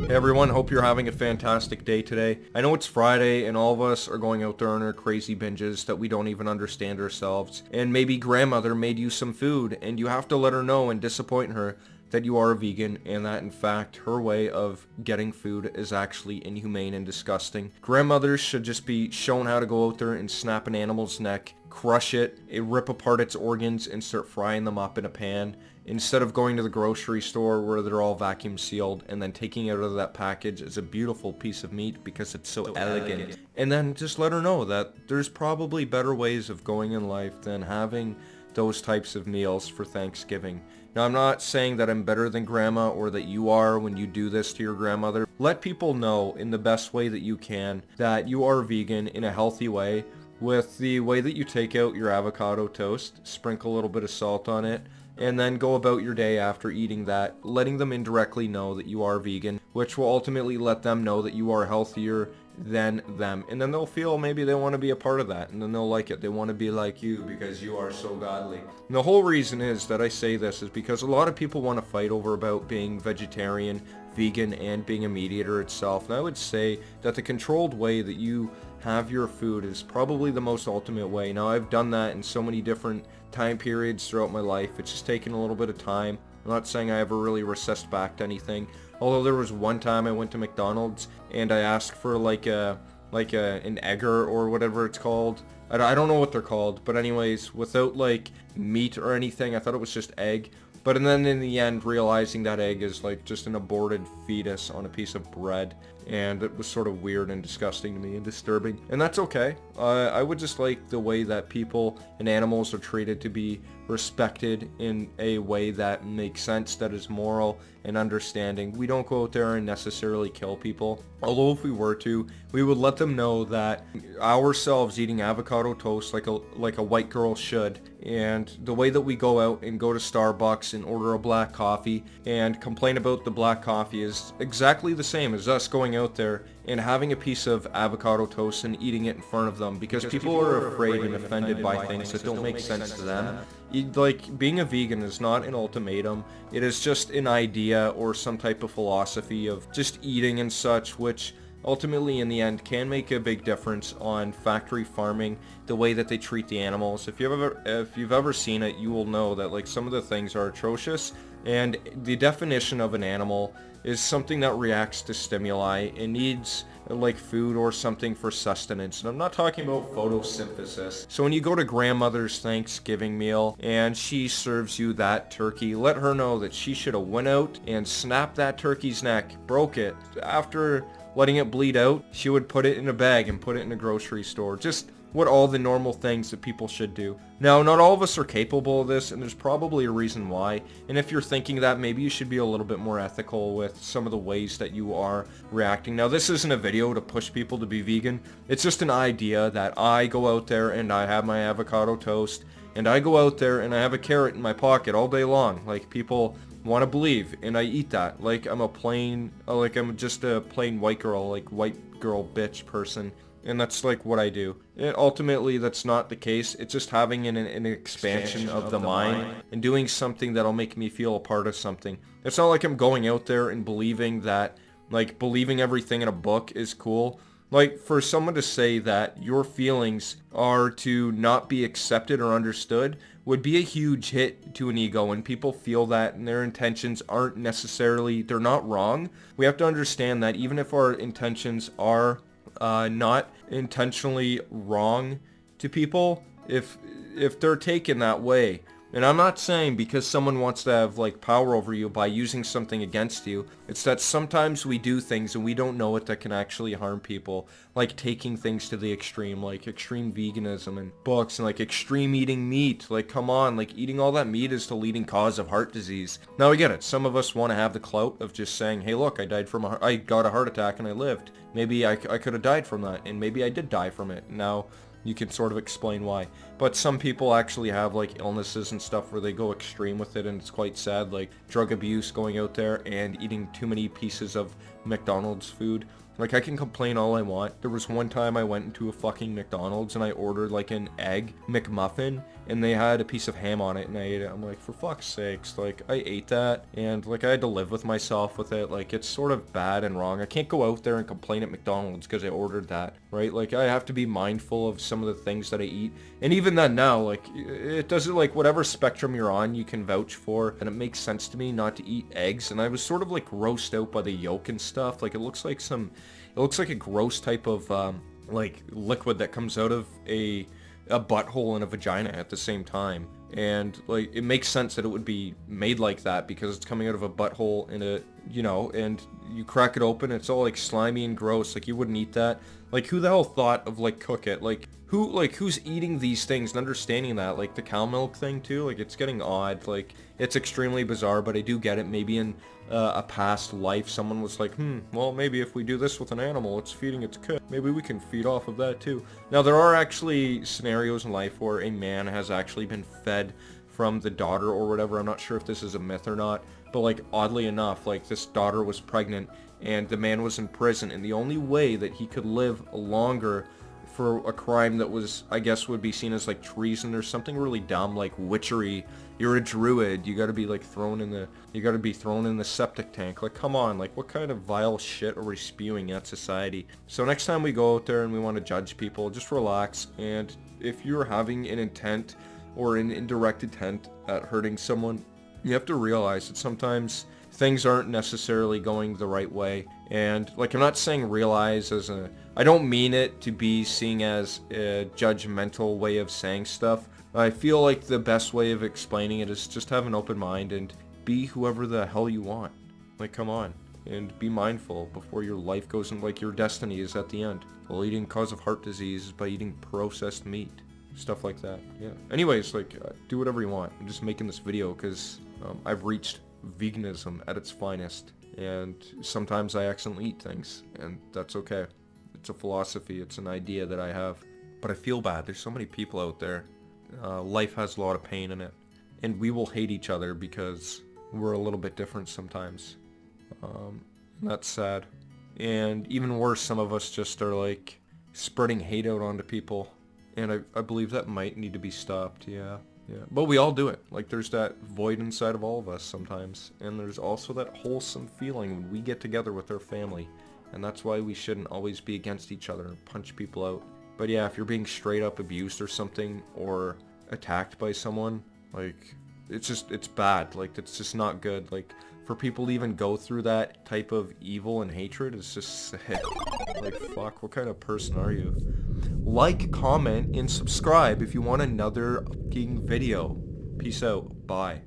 Hey everyone, hope you're having a fantastic day today. I know it's Friday and all of us are going out there on our crazy binges that we don't even understand ourselves. And maybe grandmother made you some food and you have to let her know and disappoint her that you are a vegan and that in fact her way of getting food is actually inhumane and disgusting. Grandmothers should just be shown how to go out there and snap an animal's neck, crush it, rip apart its organs and start frying them up in a pan instead of going to the grocery store where they're all vacuum sealed and then taking it out of that package as a beautiful piece of meat because it's so elegant. And then just let her know that there's probably better ways of going in life than having those types of meals for Thanksgiving. Now, I'm not saying that I'm better than grandma or that you are when you do this to your grandmother. Let people know in the best way that you can that you are vegan in a healthy way with the way that you take out your avocado toast, sprinkle a little bit of salt on it, and then go about your day after eating that, letting them indirectly know that you are vegan, which will ultimately let them know that you are healthier than them. And then they'll feel maybe they want to be a part of that, and then they'll like it. They want to be like you because you are so godly. And the whole reason is that I say this is because a lot of people want to fight over about being vegetarian, vegan, and being a meat eater itself. And I would say that the controlled way that you have your food is probably the most ultimate way. Now, I've done that in so many different time periods throughout my life. It's just taken a little bit of time. I'm not saying I ever really recessed back to anything. Although there was one time I went to McDonald's and I asked for an egger or whatever it's called. I don't know what they're called, but anyways, without like meat or anything. I thought it was just egg. But and then in the end, realizing that egg is like just an aborted fetus on a piece of bread. And it was sort of weird and disgusting to me and disturbing. And that's okay. I would just like the way that people and animals are treated to be respected in a way that makes sense, that is moral and understanding. We don't go out there and necessarily kill people. Although if we were to, we would let them know that ourselves eating avocado toast like a white girl should, and the way that we go out and go to Starbucks and order a black coffee and complain about the black coffee is exactly the same as us going out there and having a piece of avocado toast and eating it in front of them, because people are afraid and offended by things that don't make sense to them. Like, being a vegan is not an ultimatum. It is just an idea or some type of philosophy of just eating and such, which ultimately in the end can make a big difference on factory farming, the way that they treat the animals. If you've ever seen it, you will know that like some of the things are atrocious, and the definition of an animal is something that reacts to stimuli and needs like food or something for sustenance. And I'm not talking about photosynthesis. So when you go to grandmother's Thanksgiving meal and she serves you that turkey, let her know that she should have went out and snapped that turkey's neck, broke it. After letting it bleed out, she would put it in a bag and put it in a grocery store. Just what all the normal things that people should do. Now, not all of us are capable of this, and there's probably a reason why. And if you're thinking that, maybe you should be a little bit more ethical with some of the ways that you are reacting. Now, this isn't a video to push people to be vegan. It's just an idea that I go out there and I have my avocado toast, and I go out there and I have a carrot in my pocket all day long, like people want to believe, and I eat that like I'm just a plain white girl, like white girl bitch person. And that's like what I do. And ultimately, that's not the case. It's just having an expansion of the mind and doing something that'll make me feel a part of something. It's not like I'm going out there and believing everything in a book is cool. Like, for someone to say that your feelings are to not be accepted or understood would be a huge hit to an ego, and people feel that and their intentions aren't necessarily, they're not wrong. We have to understand that even if our intentions are not intentionally wrong to people, if they're taken that way. And I'm not saying because someone wants to have like power over you by using something against you. It's that sometimes we do things and we don't know it that can actually harm people, like taking things to the extreme, like extreme veganism and books, and like extreme eating meat. Like, come on, like eating all that meat is the leading cause of heart disease. Now I get it. Some of us want to have the clout of just saying, hey, look, I got a heart attack and I lived. Maybe I could have died from that, and maybe I did die from it. Now you can sort of explain why. But some people actually have like illnesses and stuff where they go extreme with it, and it's quite sad, like drug abuse, going out there and eating too many pieces of McDonald's food. Like, I can complain all I want. There was one time I went into a fucking McDonald's and I ordered like an egg McMuffin and they had a piece of ham on it and I ate it. I'm like, for fuck's sakes, like, I ate that and like I had to live with myself with it. Like, it's sort of bad and wrong. I can't go out there and complain at McDonald's because I ordered that, right? Like, I have to be mindful of some of the things that I eat. And even then now, like, it doesn't, like, whatever spectrum you're on, you can vouch for. And it makes sense to me not to eat eggs. And I was sort of like grossed out by the yolk and stuff. Like, it looks like a gross type of like liquid that comes out of a butthole and a vagina at the same time. And like, it makes sense that it would be made like that because it's coming out of a butthole in a, you know, and you crack it open, it's all like slimy and gross. Like, you wouldn't eat that. Like, who the hell thought of like cook it? Like, who's eating these things and understanding that? Like, the cow milk thing too, like, it's getting odd. Like, it's extremely bizarre, but I do get it. Maybe in a past life someone was like, well, maybe if we do this with an animal, it's feeding its kid, maybe we can feed off of that too. Now, there are actually scenarios in life where a man has actually been fed from the daughter or whatever. I'm not sure if this is a myth or not, but like, oddly enough, like, this daughter was pregnant and the man was in prison, and the only way that he could live longer for a crime that was, I guess, would be seen as like treason or something really dumb, like witchery. You're a druid, you gotta be like thrown in the septic tank. Like, come on, like, what kind of vile shit are we spewing at society? So next time we go out there and we want to judge people, just relax, and if you're having an intent or an indirect intent at hurting someone, you have to realize that sometimes things aren't necessarily going the right way. And like, I'm not saying realize as I don't mean it to be seen as a judgmental way of saying stuff. I feel like the best way of explaining it is just have an open mind and be whoever the hell you want. Like, come on. And be mindful before your life goes in, like, your destiny is at the end. The leading cause of heart disease is by eating processed meat. Stuff like that, yeah. Anyways, like, do whatever you want. I'm just making this video because I've reached veganism at its finest, and sometimes I accidentally eat things, and that's okay. It's a philosophy, it's an idea that I have. But I feel bad, there's so many people out there. Life has a lot of pain in it, and we will hate each other because we're a little bit different sometimes. That's sad. And even worse, some of us just are like spreading hate out onto people, and I believe that might need to be stopped, yeah. But we all do it. Like, there's that void inside of all of us sometimes, and there's also that wholesome feeling when we get together with our family, and that's why we shouldn't always be against each other and punch people out. But yeah, if you're being straight up abused or something, or attacked by someone, like, it's bad. Like, it's just not good. Like, for people to even go through that type of evil and hatred is just sick. Like, fuck, what kind of person are you? Like, comment, and subscribe if you want another fucking video. Peace out. Bye.